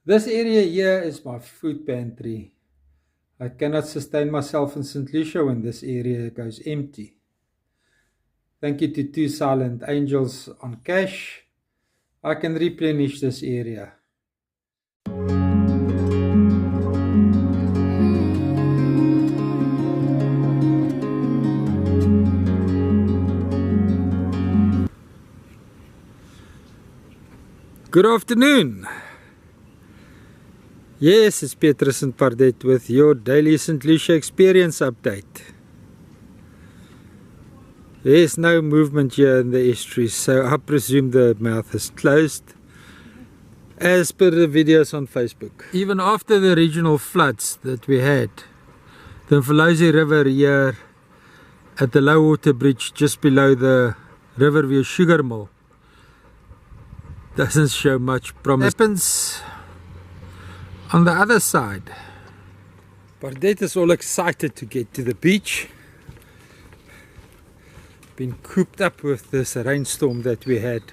This area here is my food pantry. I cannot sustain myself in St. Lucia when this area goes empty. Thank you to 2 Silent Angels on cash. I can replenish this area. Good afternoon. Yes, it's Petrus Van Der Walt with your daily St. Lucia experience update. There's no movement here in the estuary, so I presume the mouth is closed, as per the videos on Facebook. Even after the regional floods that we had, the Mfolozi River here at the low water bridge just below the Riverview sugar mill doesn't show much promise. It happens on the other side. Bardet is all excited to get to the beach. Been cooped up with this rainstorm that we had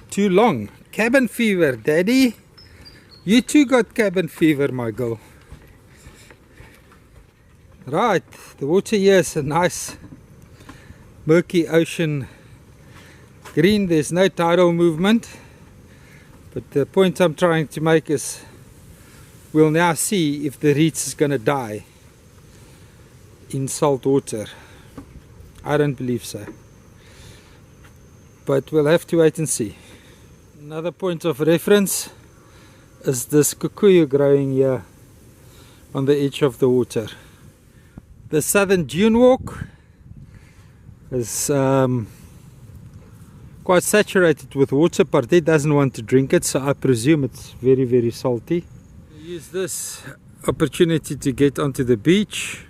too long. Cabin fever, Daddy. You too got cabin fever, my girl. Right, the water here is a nice murky ocean green. There's no tidal movement. But the point I'm trying to make is we'll now see if the reeds is going to die in salt water. I don't believe so. But we'll have to wait and see. Another point of reference is this kikuyu growing here on the edge of the water. The southern dune walk is quite saturated with water. Bardet doesn't want to drink it, so I presume it's very, very salty. Use this opportunity to get onto the beach.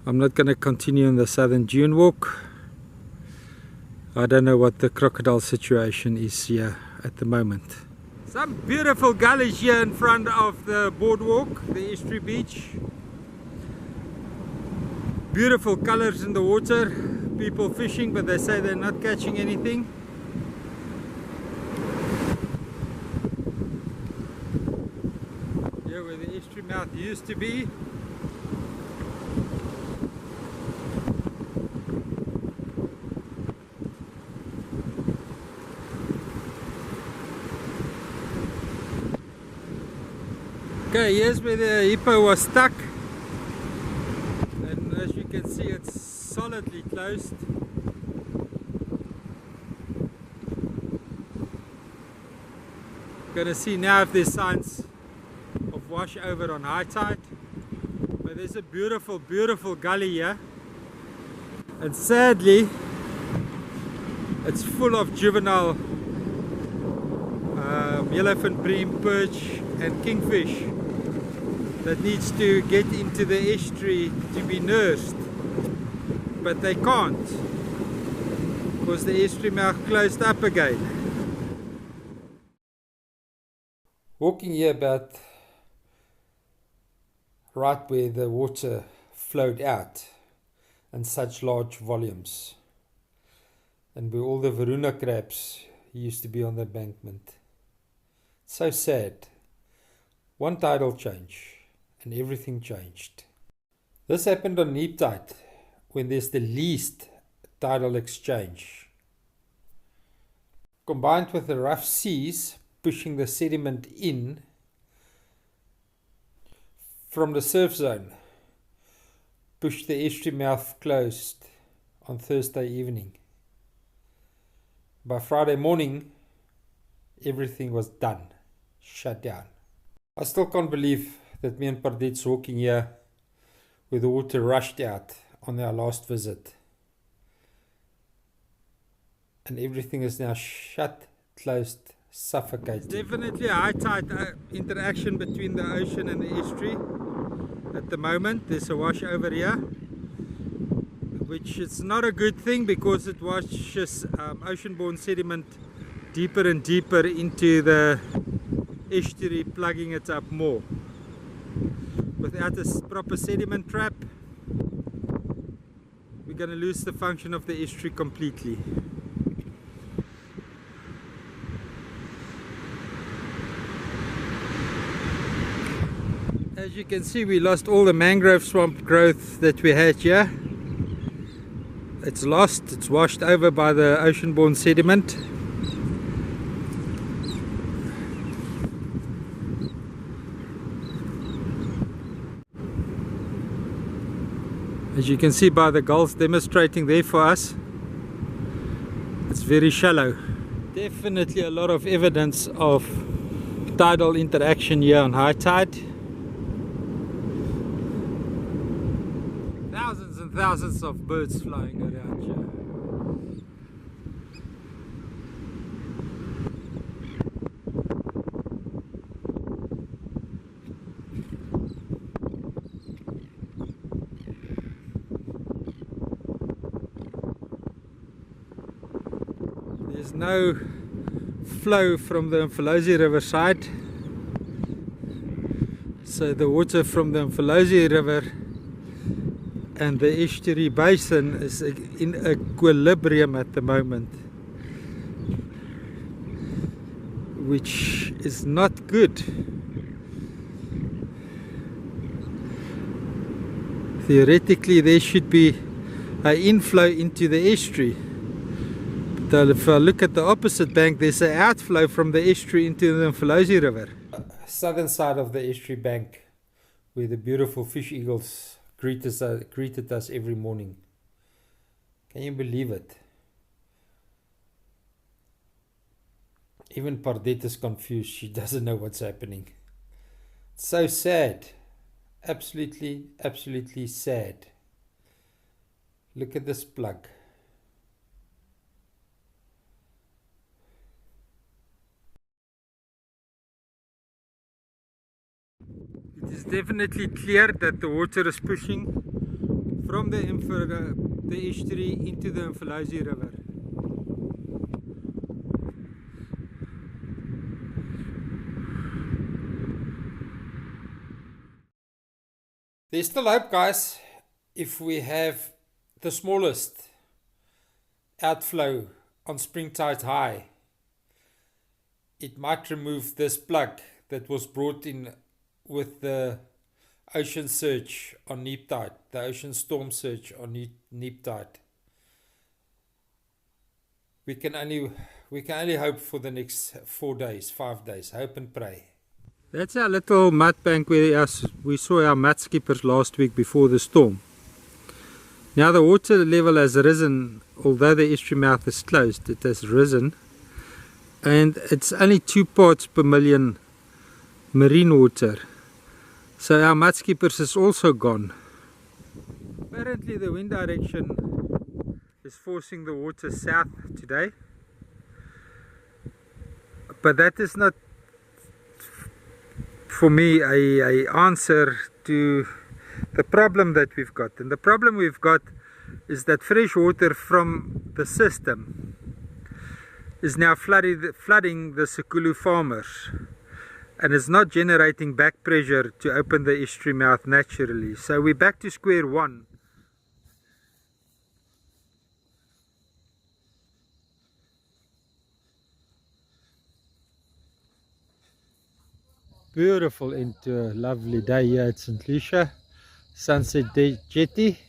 I'm not going to continue on the southern dune walk. I don't know what the crocodile situation is here at the moment. Some beautiful gullies here in front of the boardwalk, the estuary beach. Beautiful colors in the water. People fishing, but they say they're not catching anything. Here where the estuary mouth used to be. Okay, here's where the hippo was stuck. And as you can see, it's solidly closed. Gonna see now if there's signs of wash over on high tide. But there's a beautiful, beautiful gully here. And sadly, it's full of juvenile yellowfin bream, perch and kingfish that needs to get into the estuary to be nursed. But they can't because the estuary mouth closed up again. Walking here about right where the water flowed out in such large volumes, and where all the Varuna crabs used to be on the embankment. So sad. One tidal change and everything changed. This happened on neap tide, when there's the least tidal exchange. Combined with the rough seas pushing the sediment in from the surf zone, pushed the estuary mouth closed on Thursday evening. By Friday morning, everything was done, shut down. I still can't believe that me and Bardet's walking here where the water rushed out on our last visit. And everything is now shut, closed, suffocated. It's definitely a high tide interaction between the ocean and the estuary. At the moment, there's a wash over here, which is not a good thing because it washes ocean-borne sediment deeper and deeper into the estuary, plugging it up more. Without a proper sediment trap, we're going to lose the function of the estuary completely. As you can see, we lost all the mangrove swamp growth that we had here. It's lost, it's washed over by the ocean-borne sediment. As you can see by the gulls demonstrating there for us, it's very shallow. Definitely a lot of evidence of tidal interaction here on high tide. Thousands and thousands of birds flying around here. There's no flow from the Mfolozi River side, so the water from the Mfolozi River and the estuary basin is in equilibrium at the moment, which is not good. Theoretically there should be an inflow into the estuary. But if I look at the opposite bank, there's an outflow from the estuary into the Mfolozi River. Southern side of the estuary bank, where the beautiful fish eagles greeted us every morning. Can you believe it? Even Pardette is confused. She doesn't know what's happening. It's so sad. Absolutely, absolutely sad. Look at this plug. It is definitely clear that the water is pushing from the estuary into the Mfolozi River. There's still hope, guys. If we have the smallest outflow on spring tide high, it might remove this plug that was brought in with the ocean surge on neap tide, the ocean storm surge on neap tide. We can only hope for the next 4 days, 5 days. Hope and pray. That's our little mud bank where we saw our mud skippers last week before the storm. Now the water level has risen, although the estuary mouth is closed, it has risen, and it's only 2 parts per million marine water. So our mud skippers is also gone. Apparently the wind direction is forcing the water south today, but that is not for me a answer to the problem that we've got. And the problem we've got is that fresh water from the system is now flooding the Sekulu farmers, and it's not generating back pressure to open the estuary mouth naturally. So we're back to square one. Beautiful into a lovely day here at St. Lucia, Sunset Jetty.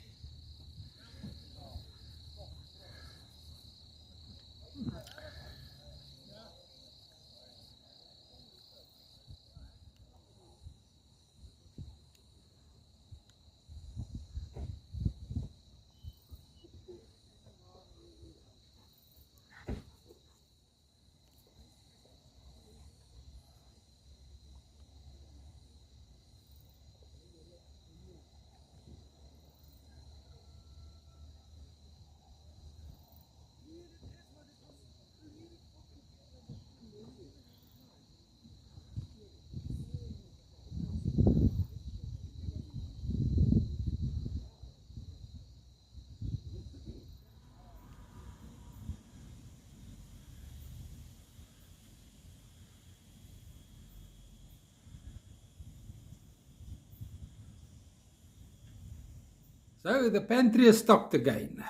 So the pantry is stocked again.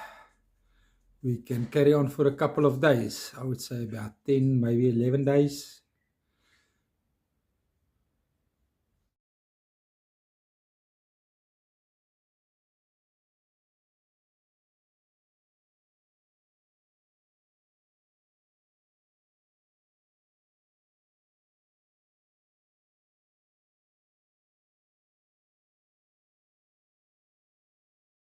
We can carry on for a couple of days. I would say about 10, maybe 11 days.